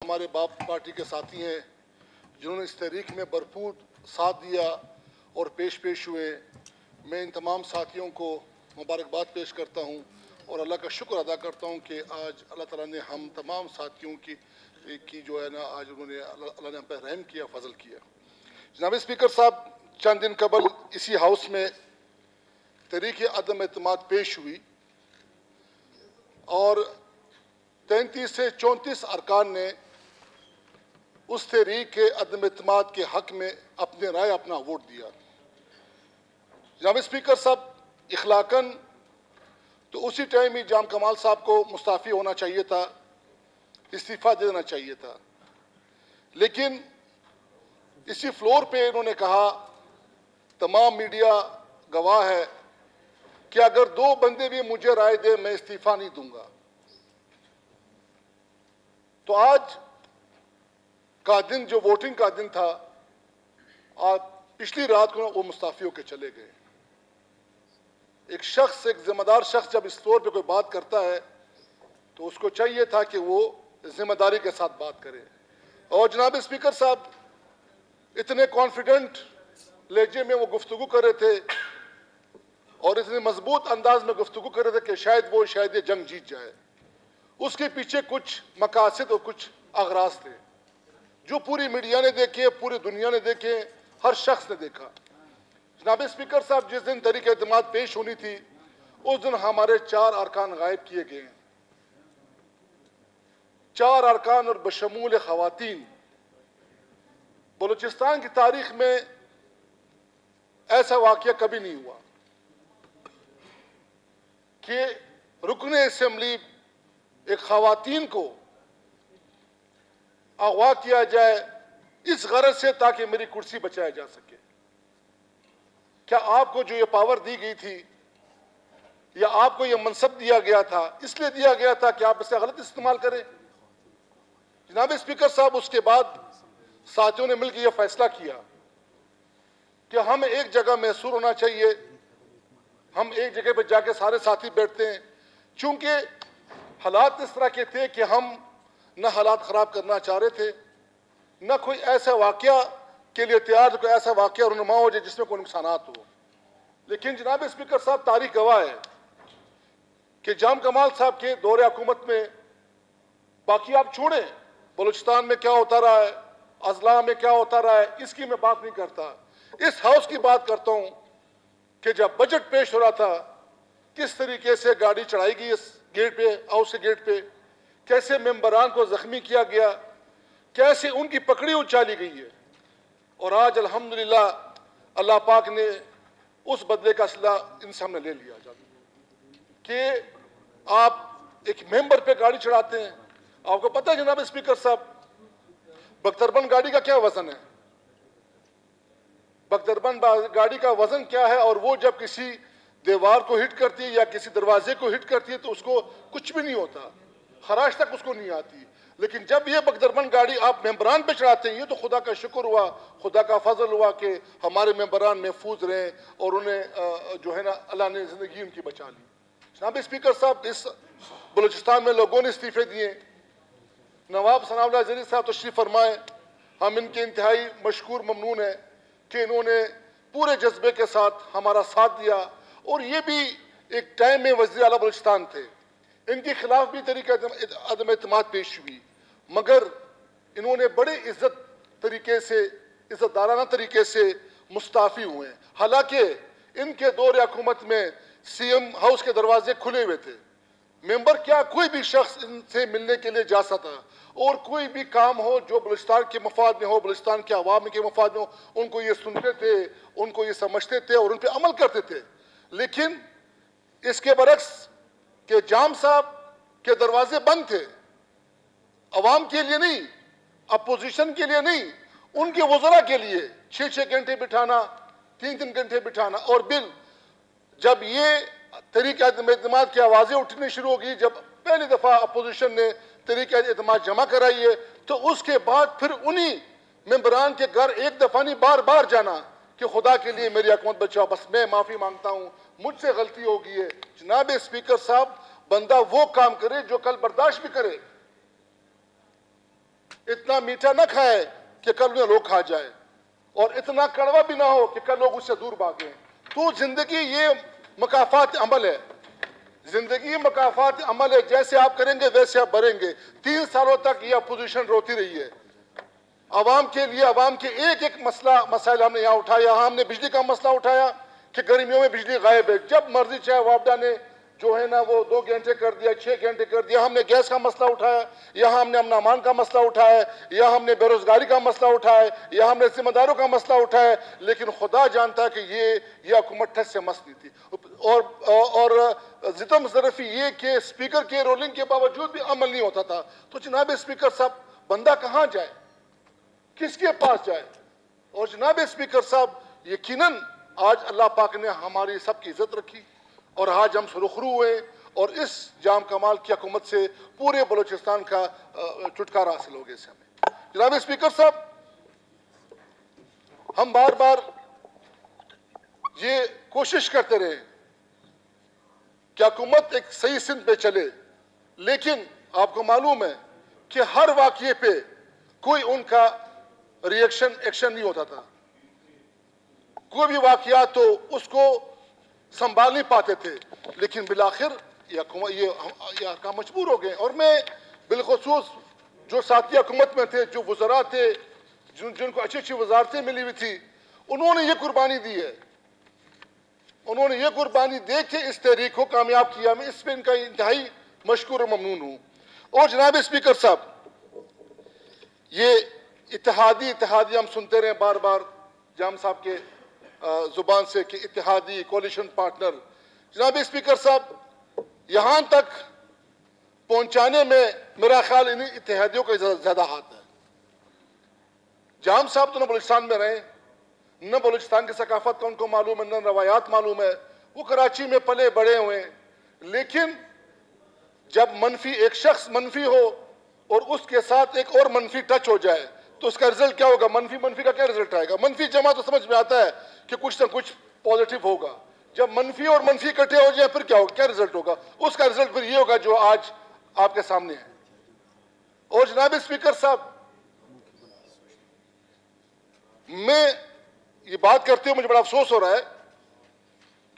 हमारे बाप पार्टी के साथी हैं जिन्होंने इस तहरीक में भरपूर साथ दिया और पेश हुए। मैं इन तमाम साथियों को मुबारकबाद पेश करता हूं और अल्लाह का शुक्र अदा करता हूं कि आज अल्लाह ताला ने हम तमाम साथियों की जो है ना आज उन्होंने अल्लाह ने हम पर रहम किया, फजल किया। जनाब स्पीकर साहब, चंद दिन कबल इसी हाउस में तहरीक अदम एतमाद पेश हुई और 33 से 34 अरकान ने उस तहरीक के अदम एतमाद के हक में अपने राय, अपना वोट दिया। जनाब स्पीकर साहब, इखलाकन तो उसी टाइम ही जाम कमाल साहब को मुस्ताफ़ी होना चाहिए था, इस्तीफ़ा दे देना चाहिए था, लेकिन इसी फ्लोर पे इन्होंने कहा, तमाम मीडिया गवाह है कि अगर 2 बंदे भी मुझे राय दे मैं इस्तीफ़ा नहीं दूंगा। तो आज का दिन जो वोटिंग का दिन था, आज पिछली रात को वो मुस्ताफ़ी होकर चले गए। एक शख्स, एक जिम्मेदार शख्स जब इस फ्लोर पे कोई बात करता है तो उसको चाहिए था कि वो जिम्मेदारी के साथ बात करे। और जनाब स्पीकर साहब, इतने कॉन्फिडेंट लहजे में वो गुफ्तगू कर रहे थे और इतने मजबूत अंदाज में गुफ्तगू कर रहे थे कि शायद ये जंग जीत जाए। उसके पीछे कुछ मकासद और कुछ अगराज थे जो पूरी मीडिया ने देखे, पूरी दुनिया ने देखे, हर शख्स ने देखा। जनाब स्पीकर साहब, जिस दिन तहरीक एतमाद पेश होनी थी उस दिन हमारे 4 अरकान गायब किए गए। 4 अरकान और बशमूल खवातीन। बलूचिस्तान की तारीख में ऐसा वाकया कभी नहीं हुआ कि रुकन असेंबली एक खवातीन को अगवा किया जाए इस गरज से ताकि मेरी कुर्सी बचाया जा सके। क्या आपको जो ये पावर दी गई थी या आपको ये मनसब दिया गया था, इसलिए दिया गया था कि आप इसे गलत इस्तेमाल करें? जनाब स्पीकर साहब, उसके बाद साथियों ने मिलकर यह फैसला किया कि हमें एक जगह महसूर होना चाहिए, हम एक जगह पर जाके सारे साथी बैठते हैं। चूंकि हालात इस तरह के थे कि हम न हालात खराब करना चाह रहे थे, न कोई ऐसा वाकया के लिए तैयार, कोई ऐसा वाकया रुनुमा हो जाए जिसमें कोई नुकसानात हो। लेकिन जनाब स्पीकर साहब, तारीख गवाह है कि जाम कमाल साहब के दौरे हुकूमत में, बाकी आप छोड़ें बलूचिस्तान में क्या होता रहा है, अजला में क्या होता रहा है, इसकी मैं बात नहीं करता। इस हाउस की बात करता हूं कि जब बजट पेश हो रहा था किस तरीके से गाड़ी चढ़ाई गई इस गेट पे, हाउस के गेट पे, कैसे मेंबरान को जख्मी किया गया, कैसे उनकी पकड़ी उछाली गई है। और आज अल्हम्दुलिल्लाह अल्लाह पाक ने उस बदले का सिला इनसे हमने ले लिया कि आप एक मेंबर पे गाड़ी चढ़ाते हैं। आपको पता है जनाब स्पीकर साहब, बख्तरबंद गाड़ी का क्या वजन है? बख्तरबंद गाड़ी का वजन क्या है? और वो जब किसी दीवार को हिट करती है या किसी दरवाजे को हिट करती है तो उसको कुछ भी नहीं होता, खराश तक उसको नहीं आती। लेकिन जब ये बख्तरबंद गाड़ी आप मेंबरान पे चढ़ाते हैं, ये तो खुदा का शुक्र हुआ, खुदा का फजल हुआ कि हमारे मेंबरान महफूज रहे और उन्हें जो है ना अल्लाह ने जिंदगी उनकी बचा ली। जनाब स्पीकर साहब, इस बलूचिस्तान में लोगों ने इस्तीफे दिए। नवाब सनाउल्लाह जरी साहब तशरीफ फरमाए, हम इनके इंतहाई मशकूर ममनून हैं कि इन्होंने पूरे जज्बे के साथ हमारा साथ दिया। और ये भी एक टाइम में वज़ीर आला बलूचिस्तान थे, इनके खिलाफ भी तरीका अदम एतमाद पेश हुई, मगर इन्होंने बड़े तरीके से, इज्जतदाराना तरीके से मुस्ताफ़ी हुए। हालांकि इनके दौरे हुकूमत में सीएम हाउस के दरवाजे खुले हुए थे, मेंबर क्या कोई भी शख्स इनसे मिलने के लिए जा सकता, और कोई भी काम हो जो बलूचिस्तान के मफाद में हो, बलूचिस्तान के अवाम के मफाद में हो, उनको ये सुनते थे, उनको ये समझते थे और उन पर अमल करते थे। लेकिन इसके बरक्स के जाम साहब के दरवाजे बंद थे, अवाम के लिए नहीं, अपोजिशन के लिए नहीं, उनके वज़रा के लिए 6-6 घंटे बिठाना, 3-3 घंटे बिठाना। और बिल जब ये तहरीक एतमाद की आवाज़ें उठनी शुरू होगी, जब पहली दफ़ा अपोजिशन ने तहरीक एतमाद जमा कराई है, तो उसके बाद फिर उन्हीं मेंबरान के घर एक दफ़ा नहीं बार बार जाना कि खुदा के लिए मेरी हुकूमत बचाओ, बस मैं माफ़ी मांगता हूँ, मुझसे गलती हो गई है। जनाब स्पीकर साहब, बंदा वो काम करे जो कल बर्दाश्त भी करे। इतना मीठा ना खाए कि कल उन्हें लोग खा जाए, और इतना कड़वा भी ना हो कि कल लोग उससे दूर भागें। तो जिंदगी ये मकाफात अमल है, जिंदगी मकाफात अमल है, जैसे आप करेंगे वैसे आप भरेंगे। 3 सालों तक यह अपोजिशन रोती रही है आवाम के लिए, आवाम के एक एक मसाइल हमने यहाँ उठाया। हमने बिजली का मसला उठाया कि गर्मियों में बिजली गायब है, जब मर्जी चाहे वापडा ने जो है ना वो 2 घंटे कर दिया, 6 घंटे कर दिया। हमने गैस का मसला उठाया, यहाँ हमने अमन का मसला उठाया, यहाँ हमने बेरोजगारी का मसला उठाया, यहाँ हमने जिम्मेदारों का मसला उठाया। लेकिन खुदा जानता है कि ये हुकूमत ठस से मस नहीं थी। और जितम ज़रफ़ी ये कि स्पीकर के रोलिंग के बावजूद भी अमल नहीं होता था। तो जनाब स्पीकर साहब, बंदा कहाँ जाए, किसके पास जाए? और जनाब स्पीकर साहब, यकीनन आज अल्लाह पाक ने हमारी सबकी इज्जत रखी और आज हम सुरखरू हुए और इस जाम कमाल की हुकूमत से पूरे बलूचिस्तान का छुटकारा हासिल हो गया इस समय। जनाब स्पीकर साहब, हम बार बार ये कोशिश करते रहे कि हुकूमत एक सही सिंध पे चले, लेकिन आपको मालूम है कि हर वाक़ये पे कोई उनका रिएक्शन एक्शन नहीं होता था। कोई भी वाक़या तो उसको संभाल नहीं पाते थे, लेकिन बिलाखिर ये हरकाम मजबूर हो गए। और मैं बिलखसूस जो साथी हुकूमत में थे, जो वज़रा थे, जिनको अच्छी अच्छी वजारतें मिली हुई थी, उन्होंने ये कुर्बानी दी है, उन्होंने ये कुर्बानी दे के इस तहरीक को कामयाब किया। मैं इस पर इनका इंतहाई मशकूर और ममनून हूँ। और जनाब स्पीकर साहब, ये इत्तेहादी हम सुनते रहे बार बार जाम साहब के जुबान से कि इत्तेहादी, कोलिशन पार्टनर। जनाब स्पीकर साहब, यहाँ तक पहुँचाने में मेरा ख्याल इन्हीं इत्तेहादियों का ज़्यादा हाथ है। जाम साहब तो न बलूचिस्तान में रहे, न बलूचिस्तान की सकाफत का उनको मालूम है, न रवायात मालूम है। वो कराची में पले बड़े हुए, लेकिन जब मनफी एक शख्स मनफी हो और उसके साथ एक और मनफी टच हो जाए तो उसका रिजल्ट क्या होगा? मनफी का क्या रिजल्ट आएगा? मनफी जमा तो समझ में आता है कि कुछ ना कुछ पॉजिटिव होगा। जब मनफी और मनफी इकट्ठे हो जाए फिर क्या होगा? क्या रिजल्ट होगा? उसका रिजल्ट फिर ये होगा जो आज आपके सामने है। और जनाब स्पीकर साहब, मैं ये बात करते हुए मुझे बड़ा अफसोस हो रहा है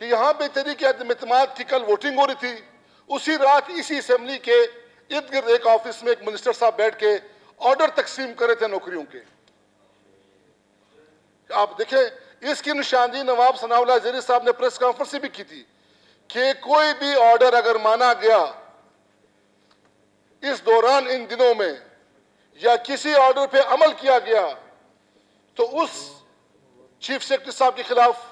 कि यहां पे तहरीक एतमाद की कल वोटिंग हो रही थी, उसी रात इसी असेंबली के इर्द गिर्द एक ऑफिस में एक मिनिस्टर साहब बैठ के ऑर्डर तकसीम कर रहे थे नौकरियों के। आप देखें, इसकी निशानदी नवाब सनाउल्लाह ज़रीर साहब ने प्रेस कॉन्फ्रेंस भी की थी कि कोई भी ऑर्डर अगर माना गया इस दौरान, इन दिनों में, या किसी ऑर्डर पे अमल किया गया तो उस चीफ सेक्रेटरी साहब के खिलाफ,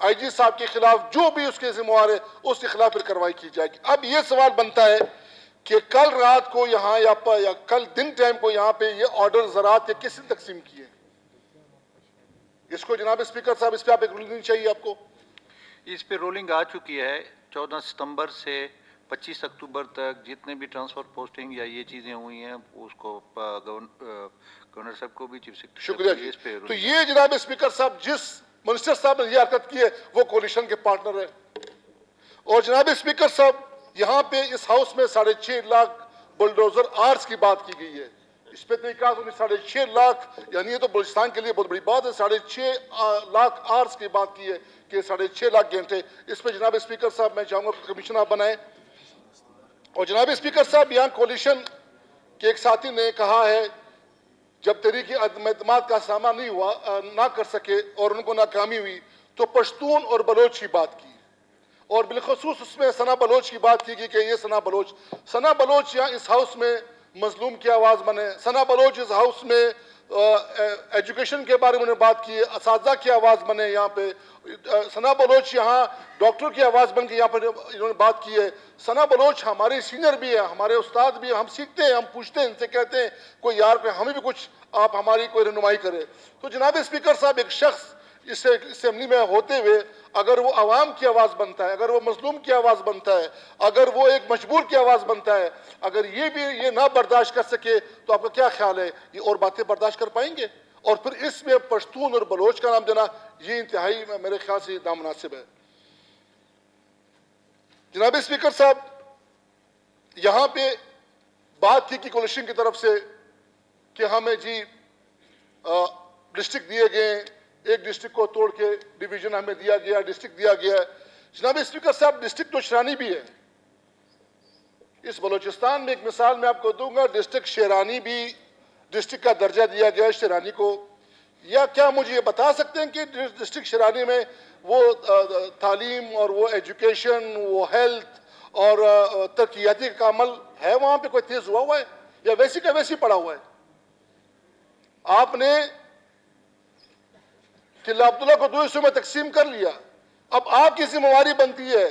आईजी साहब के खिलाफ, जो भी उसके जिम्मेवार है उसके खिलाफ फिर कार्रवाई की जाएगी। अब यह सवाल बनता है कि कल रात को यहाँ या कल दिन टाइम को यहाँ पे ये ऑर्डर ज़राअत के किसने तकसीम किए? इसको जनाब स्पीकर साहब, इस पर आप एक रूलिंग देनी चाहिए आपको। इस पे रूलिंग आ चुकी है। 14 सितंबर से 25 अक्टूबर तक जितने भी ट्रांसफर पोस्टिंग या ये चीज़ें हुई हैं उसको गवर्नर साहब को भी, चीफ सेक्रेटरी, शुक्रिया जी। तो ये जनाब स्पीकर साहब, जिस मिनिस्टर साहब ने ये हरकत की है वो कोलिशन के पार्टनर है। और जनाब स्पीकर साहब, यहाँ पे इस हाउस में 6.5 लाख बुलडोजर आर्स की बात की गई है। इस पे तरीका 6.5 लाख, यानी ये तो बलूचिस्तान के लिए बहुत बड़ी बात है। 6.5 लाख आर्स की बात की है कि 6.5 लाख घंटे। इस पे जनाब स्पीकर साहब मैं चाहूँगा कमीशन आप बनाए। और जनाब स्पीकर साहब, यहाँ कोलिशन के एक साथी ने कहा है जब तहरीक एतमाद का सामना नहीं हुआ, ना कर सके और उनको नाकामी हुई, तो पश्तून और बलोच की बात की, और बिलखसूस उसमें सना बलोच की बात की कि ये सना बलोच यहाँ इस हाउस में मजलूम की आवाज़ बने। सना बलोच इस हाउस में एजुकेशन के बारे में बात की है, असातिज़ा की आवाज़ बने। यहाँ पे सना बलोच यहाँ डॉक्टर की आवाज़ बन के यहाँ पर इन्होंने बात की है। सना बलोच हमारे सीनियर भी है, हमारे उस्ताद भी है। हम सीखते हैं, हम पूछते हैं, इनसे कहते हैं कोई यार पे हमें भी कुछ आप हमारी कोई रहनुमाई करे। तो जनाब स्पीकर साहब, एक शख्स इस असेंबली में होते हुए अगर वो आवाम की आवाज़ बनता है, अगर वो मजलूम की आवाज़ बनता है, अगर वो एक मजबूर की आवाज़ बनता है, अगर ये भी ये ना बर्दाश्त कर सके तो आपका क्या ख्याल है ये और बातें बर्दाश्त कर पाएंगे? और फिर इसमें पश्तून और बलोच का नाम देना ये इंतहाई मेरे ख्याल से नामुनासिब है। जनाब स्पीकर साहब, यहाँ पे बात थी कि कोलिशन की तरफ से कि हमें जी डिस्ट्रिक्ट दिए गए, एक डिस्ट्रिक्ट को तोड़ के डिवीजन हमें दिया गया, डिस्ट्रिक्ट दिया गया। जनाब स्पीकर साहब, डिस्ट्रिक्ट तो शेरानी भी है। इस बलूचिस्तान में एक मिसाल मैं आपको दूंगा, डिस्ट्रिक्ट शेरानी भी डिस्ट्रिक्ट का दर्जा दिया गया शेरानी को। या क्या मुझे ये बता सकते हैं कि डिस्ट्रिक्ट शेरानी में वो तालीम और वो एजुकेशन, वो हेल्थ और तरक्याती का अमल है, वहां पे कोई तेज हुआ है या वैसी का वैसी पड़ा हुआ है? आपने किला अब्दुल्ला को 2 हिस्सों में तकसीम कर लिया। अब आपकी जिम्मेवारी बनती है,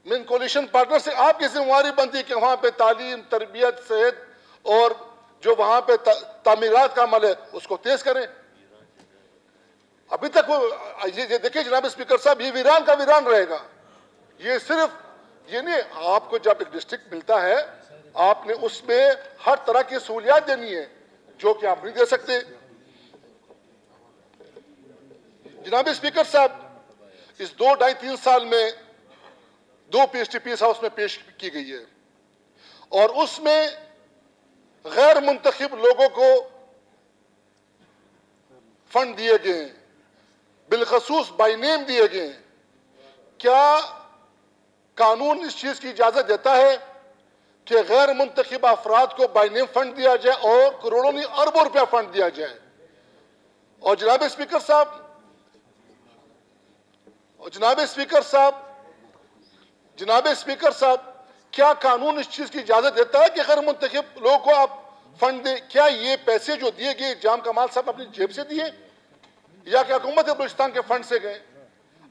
मेन कोलिशन पार्टनर से आपकी जिम्मेवारी बनती है कि वहां पे तालीम, तरबियत, सेहत और जो वहां पे तामीरात का अमल है उसको तेज करें। अभी तक वो ये देखिए जनाब स्पीकर साहब, ये वीरान का वीरान रहेगा। ये सिर्फ ये नहीं, आपको जब एक डिस्ट्रिक्ट मिलता है आपने उसमें हर तरह की सहूलियात देनी है जो कि आप नहीं दे सकते। जनाब स्पीकर साहब, इस 2-2.5-3 साल में 2 PST पीस हाउस में पेश की गई है और उसमें गैर मुंतखब लोगों को फंड दिए गए, बिलखसूस बाई नेम दिए गए। क्या कानून इस चीज की इजाजत देता है कि गैर मुंतखब अफराद को बाई नेम फंड दिया जाए और करोड़ों नहीं अरबों रुपया फंड दिया जाए? और जनाब स्पीकर साहब, जनाब स्पीकर साहब, क्या कानून इस चीज की इजाजत देता है कि गैर मुंतखब लोगों को आप फंड दें? क्या ये पैसे जो दिए गए जाम कमाल साहब अपनी जेब से दिए या कि हुकूमत बलूचिस्तान के फंड से गए?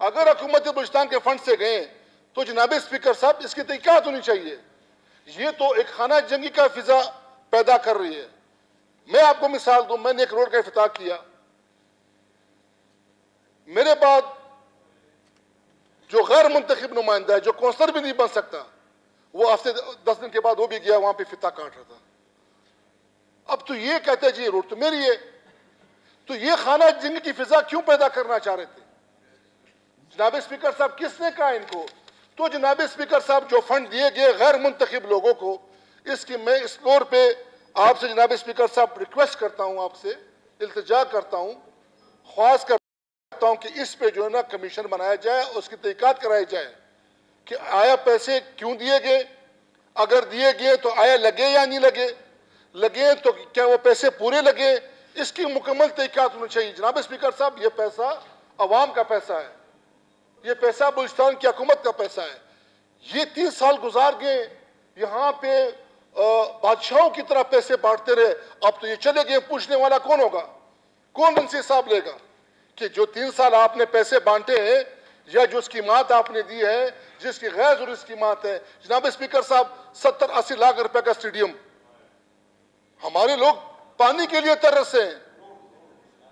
अगर हुकूमत बलूचिस्तान के फंड से गए तो जनाब स्पीकर साहब इसकी तहकीकात होनी चाहिए। ये तो एक खाना जंगी का फिजा पैदा कर रही है। मैं आपको मिसाल दूं, मैंने एक रोड का इफ्तिताह किया, मेरे बाद जो गैर मुंतखब नुमाइंदा है, जो कौंसलर भी नहीं बन सकता, वो हफ्ते 10 दिन के बाद वो भी गया वहां पे फिता काट रहा था। अब तो ये कहते हैं जी रोड तो मेरी है। तो ये खाना जंग की फिजा क्यों पैदा करना चाह रहे थे जनाब स्पीकर साहब? किसने कहा इनको? तो जनाब स्पीकर साहब, जो फंड दिए गए गैर मुंतखब लोगों को, इसकी मैं इस फ्लोर पे आपसे जनाब स्पीकर साहब रिक्वेस्ट करता हूं, आपसे इल्तिजा करता हूं, ख्वाहिश करता हूं कि इस पे जो है ना कमीशन बनाया जाए, उसकी तहकीकात कराई जाए कि आया पैसे क्यों दिए गए, अगर दिए गए तो आया लगे या नहीं लगे, लगे तो क्या वो पैसे पूरे लगे, इसकी मुकम्मल तहकीकात होनी चाहिए। जनाब स्पीकर साहब, ये पैसा अवाम का पैसा है, ये पैसा बलूचिस्तान की हुकूमत का पैसा है। ये 3 साल गुजार गए, यहाँ पे बादशाहों की तरह पैसे बांटते रहे। अब तो ये चले गए, पूछने वाला कौन होगा? कौन उनसे हिसाब लेगा कि जो 3 साल आपने पैसे बांटे हैं या जो स्कीमात आपने दी है, जिसकी गैर जरूरी स्कीमात है? जनाब स्पीकर साहब, 70-80 लाख रुपए का स्टेडियम, हमारे लोग पानी के लिए तरस हैं,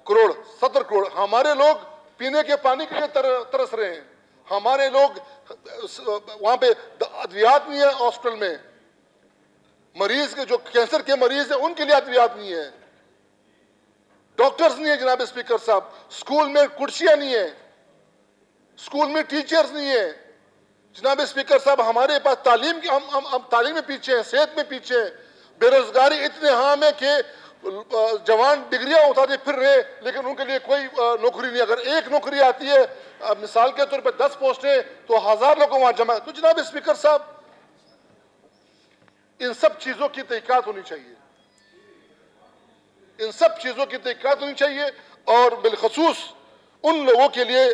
करोड़ 70 करोड़। हमारे लोग पीने के पानी के लिए तरस रहे हैं। हमारे लोग वहां पे अद्वियात नहीं है, हॉस्पिटल में मरीज के जो कैंसर के मरीज है उनके लिए अद्वियात नहीं है, डॉक्टर्स नहीं है जनाब स्पीकर साहब, स्कूल में कुर्सियां नहीं है, स्कूल में टीचर्स नहीं है जनाब स्पीकर साहब। हमारे पास तालीम की हम तालीम में पीछे हैं, सेहत में पीछे हैं, बेरोजगारी इतने हाम है कि जवान डिग्रियां उठाते फिर रहे लेकिन उनके लिए कोई नौकरी नहीं। अगर एक नौकरी आती है, मिसाल के तौर पर 10 पोस्टें, तो 1000 लोग वहां जमा। तो जनाब स्पीकर साहब, इन सब चीजों की तहकीकात होनी चाहिए, इन सब चीजों की तहकीकात होनी चाहिए और बिलखसूस उन लोगों के लिए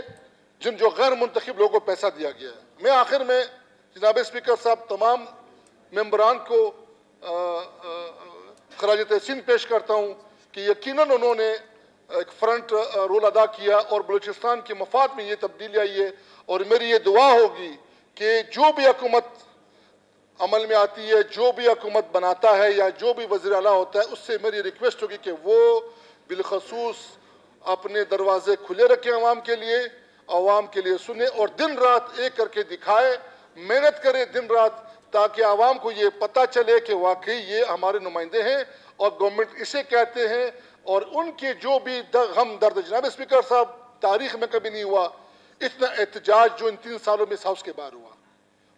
जिन जो गैर मुंतखब लोगों को पैसा दिया गया है। मैं आखिर में जनाब स्पीकर साहब तमाम मेंबरान को खराज तहसीन पेश करता हूं कि यकीनन उन्होंने एक फ्रंट रोल अदा किया और बलूचिस्तान के मफाद में ये तब्दीली आई है। और मेरी ये दुआ होगी कि जो भी हुकूमत अमल में आती है, जो भी हुकूमत बनाता है या जो भी वज़ीर आला होता है, उससे मेरी रिक्वेस्ट होगी कि वो बिलखसूस अपने दरवाजे खुले रखें आवाम के लिए सुने और दिन रात एक करके दिखाए, मेहनत करे दिन रात, ताकि आवाम को ये पता चले कि वाकई ये हमारे नुमाइंदे हैं और गवर्नमेंट इसे कहते हैं। और उनके जो भी गम दर्द, जनाब स्पीकर साहब, तारीख में कभी नहीं हुआ इतना एहतजाज जो इन 3 सालों में इस हाउस के बाहर हुआ।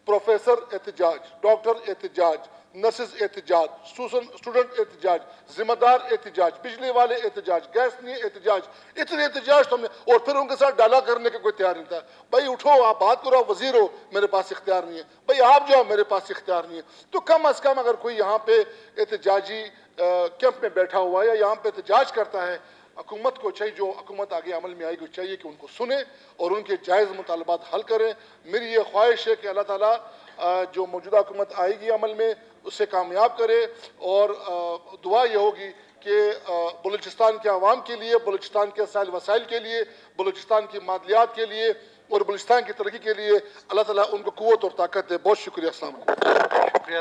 प्रोफेसर एहतजाज, डॉक्टर एहतजाज, नर्सेज एहतजाज, स्टूडेंट एहतजाज, जिम्मेदार एहतजाज, बिजली वाले एहतजाज, गैस नहीं एहतजाज, इतने एहतजाज तो हमने, और फिर उनके साथ डाला करने का कोई तैयार नहीं था। भाई उठो, आप बात करो, आप वजीर हो, मेरे पास इख्तियार नहीं है। भाई आप जाओ, मेरे पास इख्तियार नहीं है। तो कम अज कम अगर कोई यहाँ पे एहतजाजी कैंप में बैठा हुआ है या यहाँ पे एहतजाज करता है, हुकूमत को चाहिए, जो हुकूमत आगे अमल में आएगी चाहिए कि उनको सुने और उनके जायज़ मुतालबात हल करें। मेरी ये ख्वाहिश है कि अल्लाह ताला जो मौजूदा हुकूमत आएगी अमल में उससे कामयाब करे, और दुआ ये होगी कि बलूचिस्तान के अवाम के लिए, बलूचिस्तान के साइल वसाइल के लिए, बलूचिस्तान की मादलियात के लिए और बलूचिस्तान की तरक्की के लिए अल्लाह ताला उनको क़ुव्वत और ताकत दे। बहुत शुक्रिया। अस्सलाम वालेकुम। शुक्रिया।